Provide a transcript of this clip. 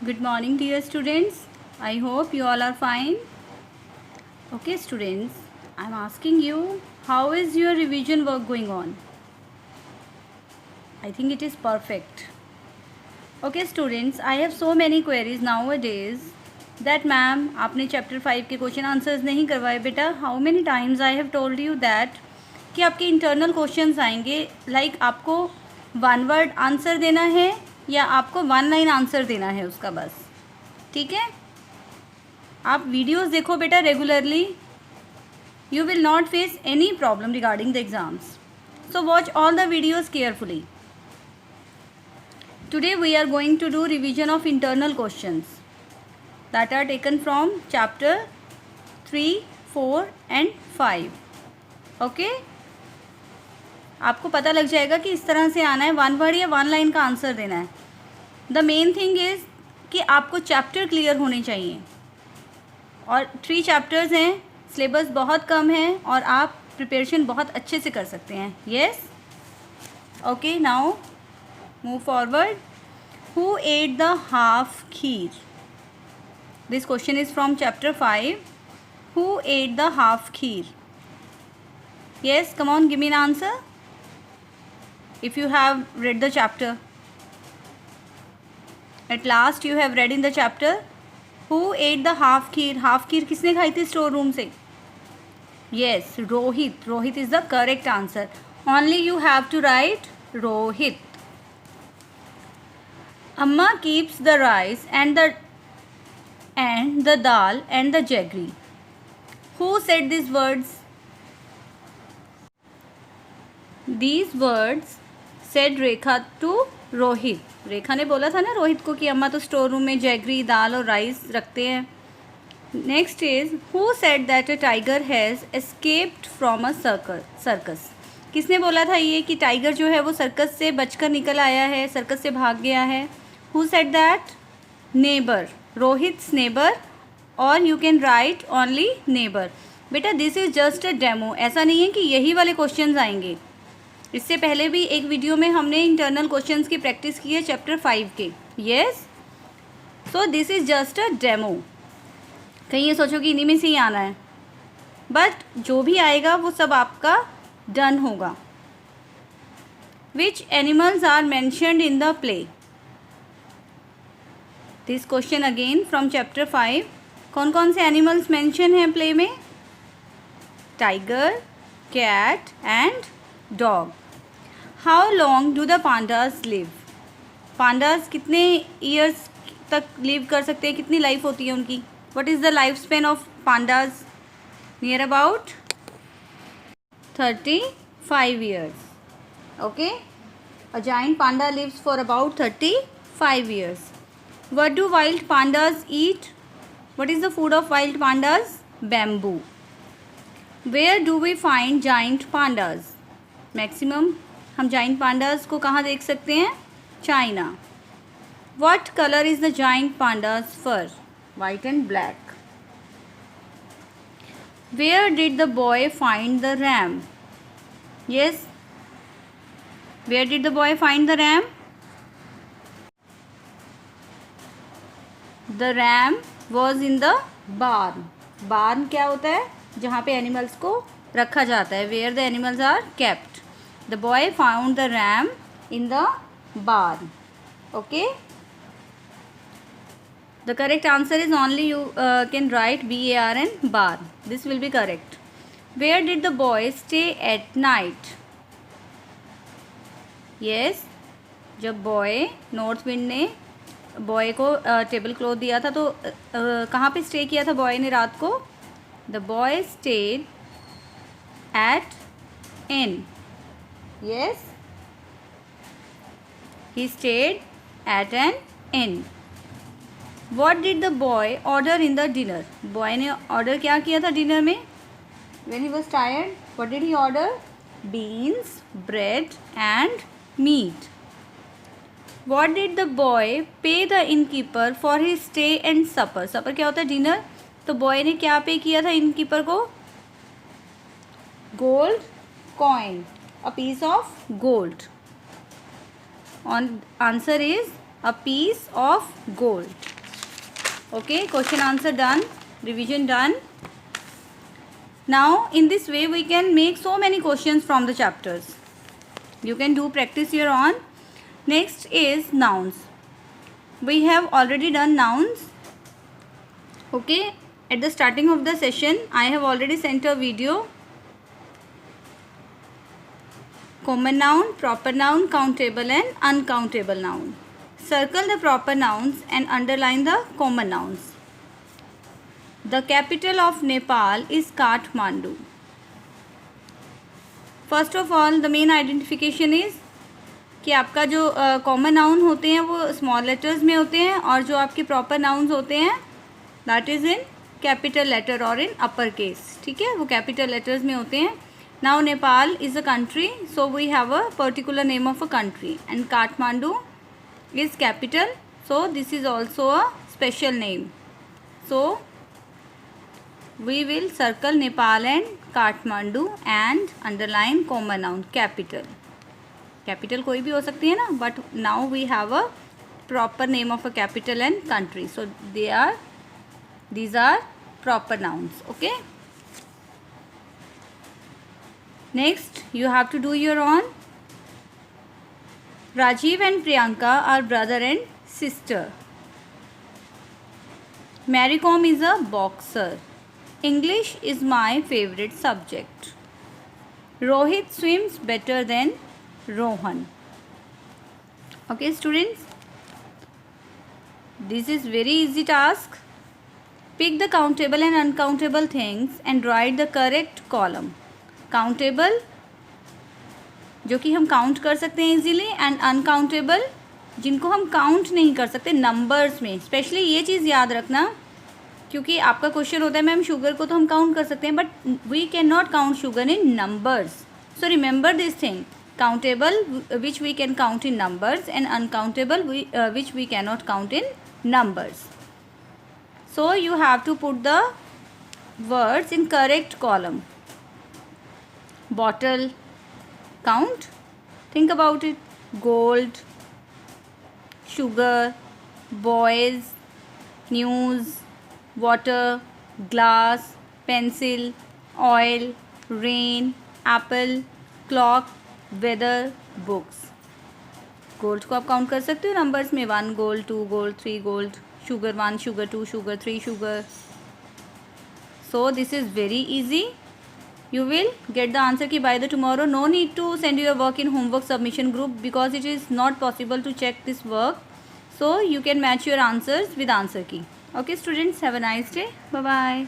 Good morning, dear students. I hope you all are fine. Okay, students, I'm asking you, how is your revision work going on? I think it is perfect. Okay, students, I have so many queries nowadays that ma'am, आपने chapter 5 के question answers नहीं करवाए बेटा. How many times I have told you that कि आपके internal questions आएंगे, like आपको one word answer देना है या आपको वन लाइन आंसर देना है उसका बस. ठीक है, आप वीडियोस देखो बेटा regularly. You will not face any problem regarding the exams. So watch all the videos carefully. Today we are going to do revision of internal questions that are taken from chapter 3, 4 and 5. Okay? आपको पता लग जाएगा कि इस तरह से आना है, वन वर्ड या वन लाइन का आंसर देना है. द मेन थिंग इज़ कि आपको चैप्टर क्लियर होने चाहिए और 3 चैप्टर्स हैं, सिलेबस बहुत कम है और आप प्रिपरेशन बहुत अच्छे से कर सकते हैं. Yes? Okay, now move forward. Who ate the half kheer? This question is from chapter 5. Who ate the half kheer? Yes, come on, give me an answer if you have read the chapter. At last you have read in the chapter. Who ate the half kheer? Half kheer किसने खाई थी store room से? Yes, Rohit. Rohit is the correct answer. Only you have to write Rohit. Amma keeps the rice and the dal and the jaggery. Who said these words? These words said Rekha to Rohit. रेखा ने बोला था ना रोहित को कि अम्मा तो store room में jaggery, दाल और राइस रखते हैं. Next is who said that a tiger has escaped from a circus. किसने बोला था ये कि टाइगर जो है वो सर्कस से बचकर निकल आया है, सर्कस से भाग गया है. Who said that? Neighbor. Rohit's neighbor, or you can write only neighbor. बेटा this is just a demo. ऐसा नहीं है कि यही वाले क्वेश्चंस आएंगे. इससे पहले भी एक वीडियो में हमने इंटरनल क्वेश्चंस की प्रैक्टिस की है चैप्टर 5 के. Yes, so this is just a demo. कहीं ये सोचो कि इन्हीं में से ही आना है, बट जो भी आएगा वो सब आपका डन होगा. Which animals are mentioned in the play? This question again from chapter 5. कौन कौन से एनिमल्स मेंशन हैं प्ले में? Tiger, cat and dog. How long do the pandas live? Pandas कितने ईयर्स तक लिव कर सकते हैं, कितनी लाइफ होती है उनकी? What is the life span of pandas? Near about 35 years. Okay, a giant panda lives for about 35 years. What do wild pandas eat? What is the food of wild pandas? Bamboo. Where do we find giant pandas? Maximum हम giant pandas को कहाँ देख सकते हैं? China. What color is the giant panda's fur? White and black. Where did the boy find the ram? Yes. Where did the boy find the ram? The ram was in the barn. Barn क्या होता है? जहाँ पे animals को रखा जाता है. Where the animals are kept. The boy found the ram in the barn. Okay, the correct answer is only you can write BARN, barn. This will be correct. Where did the boy stay at night? Yes, जब boy, north wind ने boy को table cloth दिया था तो कहाँ पे stay किया था बॉय ने रात को? The boy stayed at inn. Yes, he stayed at an inn. What did the boy order in the dinner? Boy ने ऑर्डर क्या किया था डिनर में? When he was tired, what did he order? Beans, bread and meat. What did the boy pay the innkeeper for his stay and supper? Supper क्या होता है? Dinner. तो boy ने क्या पे किया था innkeeper को? Gold coin, a piece of gold. Answer is a piece of gold. Okay, question answer done, revision done. Now in this way we can make so many questions from the chapters. You can do practice here on. Next is nouns. We have already done nouns. Okay, at the starting of the session I have already sent a video. Common noun, proper noun, countable and uncountable noun. Circle the proper nouns and underline the common nouns. The capital of Nepal is Kathmandu. First of all, the main identification is कि आपका जो common noun होते हैं वो small letters में होते हैं और जो आपके प्रॉपर नाउन्स होते हैं that is in capital letter और इन अपर केस. ठीक है, वो कैपिटल लेटर्स में होते हैं. Now Nepal is a country, so we have a particular name of a country and Kathmandu is capital, so this is also a special name. So we will circle Nepal and Kathmandu and underline common noun capital. Capital कोई भी हो सकती है ना, but now we have a proper name of a capital and country, so these are proper nouns. Okay, next you have to do your own. Rajiv and Priyanka are brother and sister. Mary Kom is a boxer. English is my favorite subject. Rohit swims better than Rohan. Okay students, this is very easy task. Pick the countable and uncountable things and write the correct column. Countable जो कि हम count कर सकते हैं easily and uncountable जिनको हम count नहीं कर सकते नंबर्स में. स्पेशली ये चीज़ याद रखना क्योंकि आपका क्वेश्चन होता है मैम शुगर को तो हम काउंट कर सकते हैं but we can not count sugar in numbers. So remember this thing, countable which we can count in numbers and uncountable which we can not count in numbers. So you have to put the words in correct column. Bottle, count, think about it. Gold, sugar, boys, news, water, glass, pencil, oil, rain, apple, clock, weather, books. Gold को आप count कर सकते हो numbers में 1 gold 2 gold 3 gold, sugar 1 sugar 2 sugar 3 sugar. So this is very easy. You will get the answer key by the tomorrow. No need to send your work in homework submission group because it is not possible to check this work. So you can match your answers with answer key. Okay students, have a nice day. Bye bye.